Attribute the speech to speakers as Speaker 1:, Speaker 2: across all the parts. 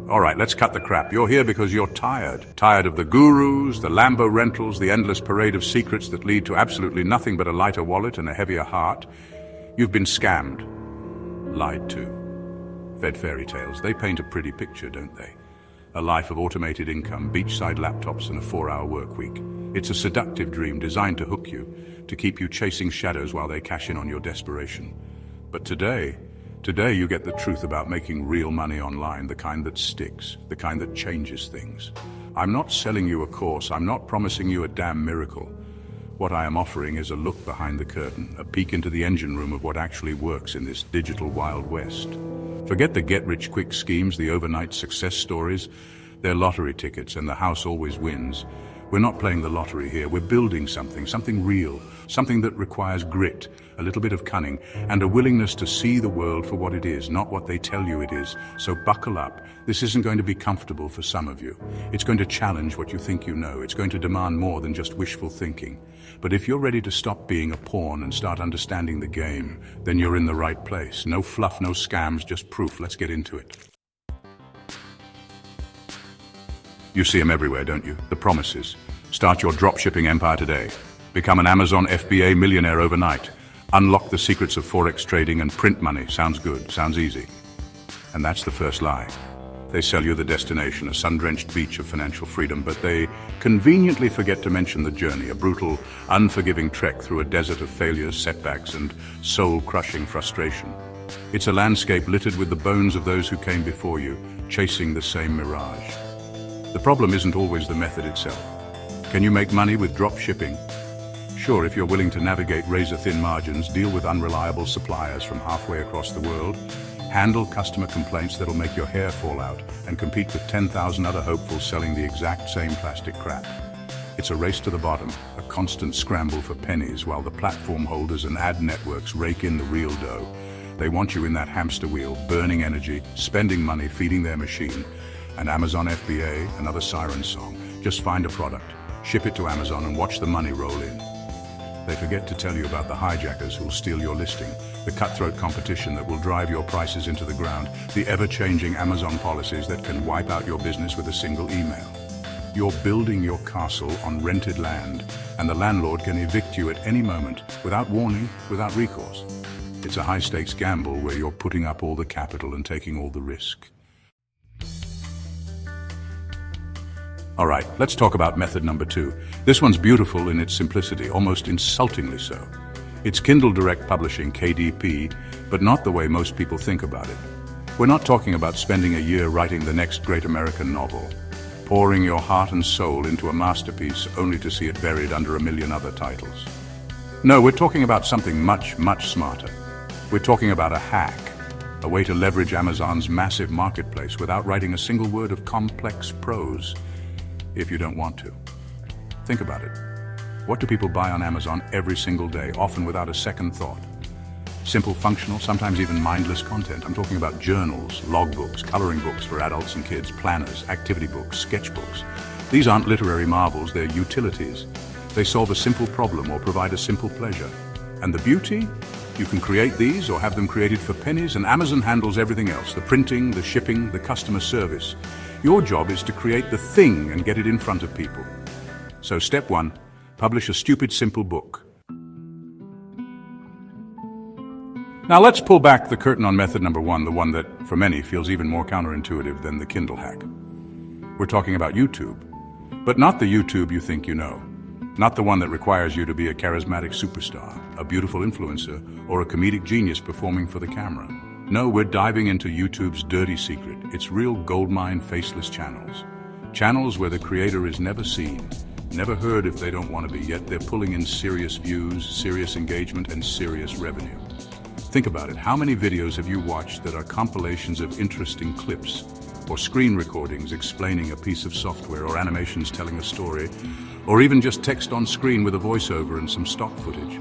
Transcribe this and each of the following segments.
Speaker 1: All right, let's cut the crap. You're here because you're tired. Tired of the gurus, the Lambo rentals, the endless parade of secrets that lead to absolutely nothing but a lighter wallet and a heavier heart. You've been scammed, lied to, fed fairy tales. They paint a pretty picture, don't they? A life of automated income, beachside laptops, and a 4-hour work week. It's a seductive dream designed to hook you, to keep you chasing shadows while they cash in on your desperation. But today you get the truth about making real money online, the kind that sticks, the kind that changes things. I'm not selling you a course, I'm not promising you a damn miracle. What I am offering is a look behind the curtain, a peek into the engine room of what actually works in this digital Wild West. Forget the get-rich-quick schemes, the overnight success stories. They're lottery tickets and the house always wins. We're not playing the lottery here. We're building something real, something that requires grit, a little bit of cunning, and a willingness to see the world for what it is, not what they tell you it is. So buckle up. This isn't going to be comfortable for some of you. It's going to challenge what you think you know. It's going to demand more than just wishful thinking. But if you're ready to stop being a pawn and start understanding the game, then you're in the right place. No fluff, no scams, just proof. Let's get into it. You see them everywhere, don't you? The promises. Start your dropshipping empire today. Become an Amazon FBA millionaire overnight. Unlock the secrets of Forex trading and print money. Sounds good, sounds easy. And that's the first lie. They sell you the destination, a sun-drenched beach of financial freedom, but they conveniently forget to mention the journey, a brutal, unforgiving trek through a desert of failures, setbacks, and soul-crushing frustration. It's a landscape littered with the bones of those who came before you, chasing the same mirage. The problem isn't always the method itself. Can you make money with drop shipping? Sure, if you're willing to navigate razor-thin margins, deal with unreliable suppliers from halfway across the world, handle customer complaints that'll make your hair fall out, and compete with 10,000 other hopefuls selling the exact same plastic crap. It's a race to the bottom, a constant scramble for pennies while the platform holders and ad networks rake in the real dough. They want you in that hamster wheel, burning energy, spending money, feeding their machine. And Amazon FBA, another siren song. Just find a product, ship it to Amazon, and watch the money roll in. They forget to tell you about the hijackers who'll steal your listing, the cutthroat competition that will drive your prices into the ground, the ever-changing Amazon policies that can wipe out your business with a single email. You're building your castle on rented land, and the landlord can evict you at any moment, without warning, without recourse. It's a high-stakes gamble where you're putting up all the capital and taking all the risk. All right, let's talk about method number 2. This one's beautiful in its simplicity, almost insultingly so. It's Kindle Direct Publishing, KDP, but not the way most people think about it. We're not talking about spending a year writing the next great American novel, pouring your heart and soul into a masterpiece only to see it buried under a million other titles. No, we're talking about something much, much smarter. We're talking about a hack, a way to leverage Amazon's massive marketplace without writing a single word of complex prose. If you don't want to. Think about it. What do people buy on Amazon every single day, often without a second thought? Simple, functional, sometimes even mindless content. I'm talking about journals, logbooks, coloring books for adults and kids, planners, activity books, sketchbooks. These aren't literary marvels, they're utilities. They solve a simple problem or provide a simple pleasure. And the beauty? You can create these or have them created for pennies, and Amazon handles everything else, the printing, the shipping, the customer service. Your job is to create the thing and get it in front of people. So step 1, publish a stupid, simple book. Now let's pull back the curtain on method number 1, the one that, for many, feels even more counterintuitive than the Kindle hack. We're talking about YouTube, but not the YouTube you think you know. Not the one that requires you to be a charismatic superstar, a beautiful influencer, or a comedic genius performing for the camera. No, we're diving into YouTube's dirty secret. It's real goldmine faceless channels. Channels where the creator is never seen, never heard if they don't want to be, yet they're pulling in serious views, serious engagement, and serious revenue. Think about it. How many videos have you watched that are compilations of interesting clips, or screen recordings explaining a piece of software, or animations telling a story, or even just text on screen with a voiceover and some stock footage?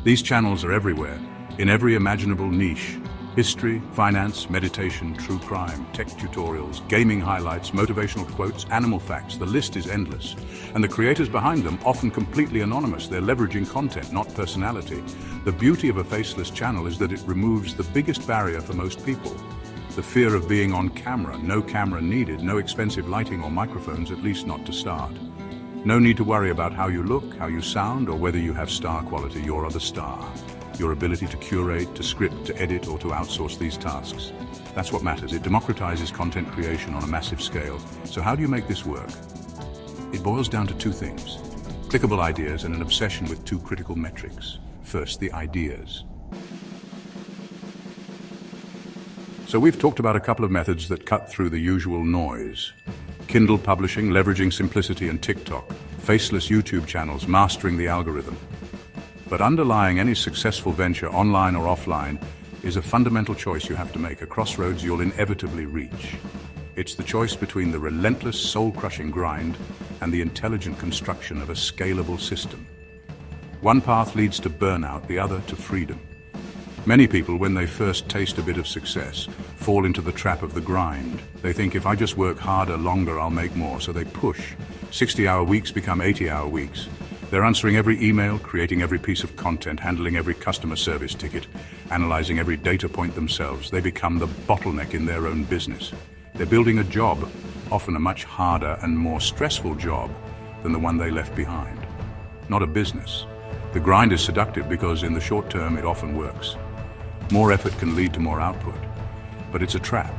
Speaker 1: These channels are everywhere, in every imaginable niche. History, finance, meditation, true crime, tech tutorials, gaming highlights, motivational quotes, animal facts. The list is endless. And the creators behind them, often completely anonymous. They're leveraging content, not personality. The beauty of a faceless channel is that it removes the biggest barrier for most people. The fear of being on camera, no camera needed, no expensive lighting or microphones, at least not to start. No need to worry about how you look, how you sound, or whether you have star quality. You're the star. Your ability to curate, to script, to edit, or to outsource these tasks. That's what matters. It democratizes content creation on a massive scale. So how do you make this work? It boils down to two things: clickable ideas and an obsession with two critical metrics. First, the ideas. So we've talked about a couple of methods that cut through the usual noise. Kindle Publishing, leveraging simplicity, and TikTok. Faceless YouTube channels, mastering the algorithm. But underlying any successful venture, online or offline, is a fundamental choice you have to make, a crossroads you'll inevitably reach. It's the choice between the relentless, soul-crushing grind and the intelligent construction of a scalable system. One path leads to burnout, the other to freedom. Many people, when they first taste a bit of success, fall into the trap of the grind. They think, if I just work harder, longer, I'll make more. So they push. 60-hour weeks become 80-hour weeks. They're answering every email, creating every piece of content, handling every customer service ticket, analyzing every data point themselves. They become the bottleneck in their own business. They're building a job, often a much harder and more stressful job than the one they left behind. Not a business. The grind is seductive because in the short term it often works. More effort can lead to more output, but it's a trap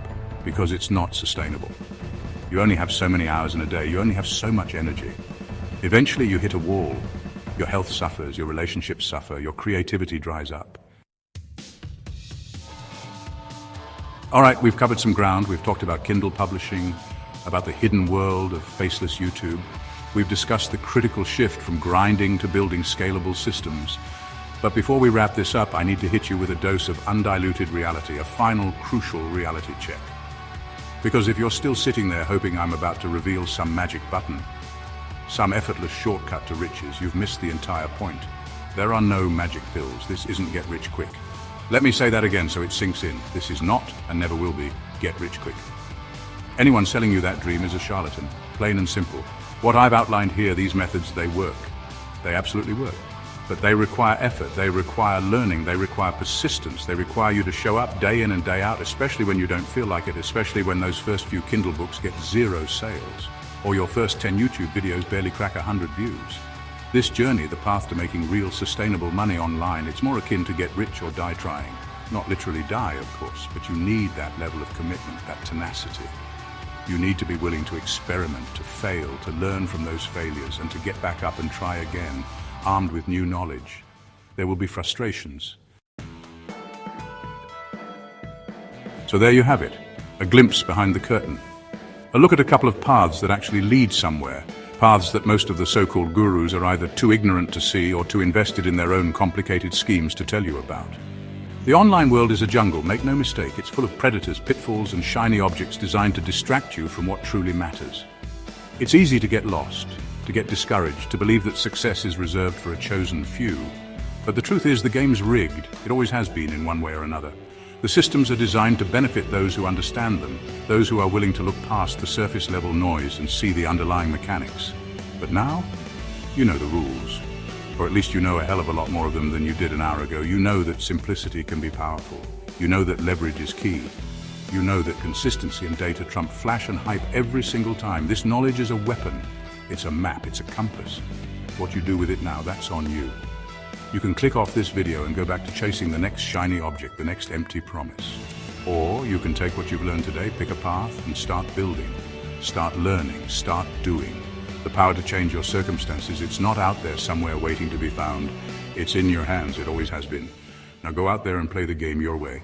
Speaker 1: because it's not sustainable. You only have so many hours in a day, you only have so much energy. Eventually you hit a wall. Your health suffers, your relationships suffer, your creativity dries up. All right, we've covered some ground. We've talked about Kindle Publishing, about the hidden world of faceless YouTube. We've discussed the critical shift from grinding to building scalable systems. But before we wrap this up, I need to hit you with a dose of undiluted reality, a final crucial reality check. Because if you're still sitting there hoping I'm about to reveal some magic button, some effortless shortcut to riches, you've missed the entire point. There are no magic pills. This isn't get rich quick. Let me say that again so it sinks in. This is not, and never will be, get rich quick. Anyone selling you that dream is a charlatan, plain and simple. What I've outlined here, these methods, they work. They absolutely work. But they require effort, they require learning, they require persistence, they require you to show up day in and day out, especially when you don't feel like it, especially when those first few Kindle books get 0 sales, or your first 10 YouTube videos barely crack 100 views. This journey, the path to making real sustainable money online, it's more akin to get rich or die trying. Not literally die, of course, but you need that level of commitment, that tenacity. You need to be willing to experiment, to fail, to learn from those failures, and to get back up and try again, armed with new knowledge. There will be frustrations. So there you have it, a glimpse behind the curtain. A look at a couple of paths that actually lead somewhere, paths that most of the so-called gurus are either too ignorant to see or too invested in their own complicated schemes to tell you about. The online world is a jungle, make no mistake. It's full of predators, pitfalls, and shiny objects designed to distract you from what truly matters. It's easy to get lost, to get discouraged, to believe that success is reserved for a chosen few. But the truth is, the game's rigged. It always has been in one way or another. The systems are designed to benefit those who understand them, those who are willing to look past the surface-level noise and see the underlying mechanics. But now, you know the rules. Or at least you know a hell of a lot more of them than you did an hour ago. You know that simplicity can be powerful. You know that leverage is key. You know that consistency and data trump flash and hype every single time. This knowledge is a weapon. It's a map, it's a compass. What you do with it now, that's on you. You can click off this video and go back to chasing the next shiny object, the next empty promise. Or you can take what you've learned today, pick a path, and start building. Start learning, start doing. The power to change your circumstances, it's not out there somewhere waiting to be found. It's in your hands, it always has been. Now go out there and play the game your way.